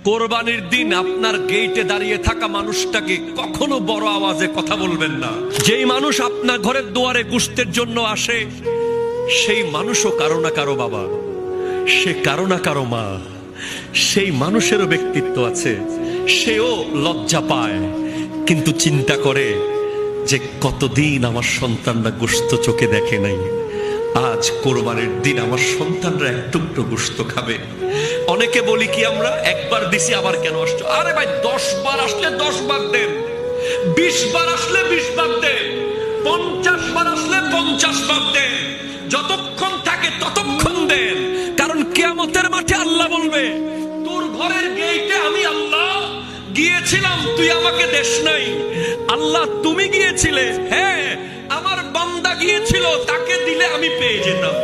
কোরবানির দিন আপনার গেটে দাঁড়িয়ে থাকা মানুষটাকে কখনো বড় আওয়াজে কথা বলবেন না। যেই মানুষ আপনার ঘরের দুয়ারে গোশতের জন্য আসে, সেই মানুষও কারো না কারো বাবা, সে কারো না কারো মা। সেই মানুষেরও ব্যক্তিত্ব আছে, সেও লজ্জা পায়, কিন্তু চিন্তা করে যে কতদিন আমার সন্তানরা গোশত চোখে দেখে নাই, আজ কোরবানির দিন আমার সন্তানরা এক টুকরো গোশত খাবে। অনেকে বলি কি আমরা, একবার দিছি আবার কেন আসছো? আরে ভাই, 10 বার আসলে 10 বার দেন, 20 বার আসলে 20 বার দেন, 50 বার আসলে 50 বার দেন, যতক্ষণ থাকে ততক্ষণ দেন। কারণ কিয়ামতের মাঠে আল্লাহ বলবে, তোর ঘরের গেটে আমি আল্লাহ গিয়েছিলাম, তুই আমাকে দেশ নাই। আল্লাহ, তুমি গিয়েছিলে? হ্যাঁ, আমার বান্দা গিয়েছিল, তাকে দিলে আমি পেয়ে যেতাম।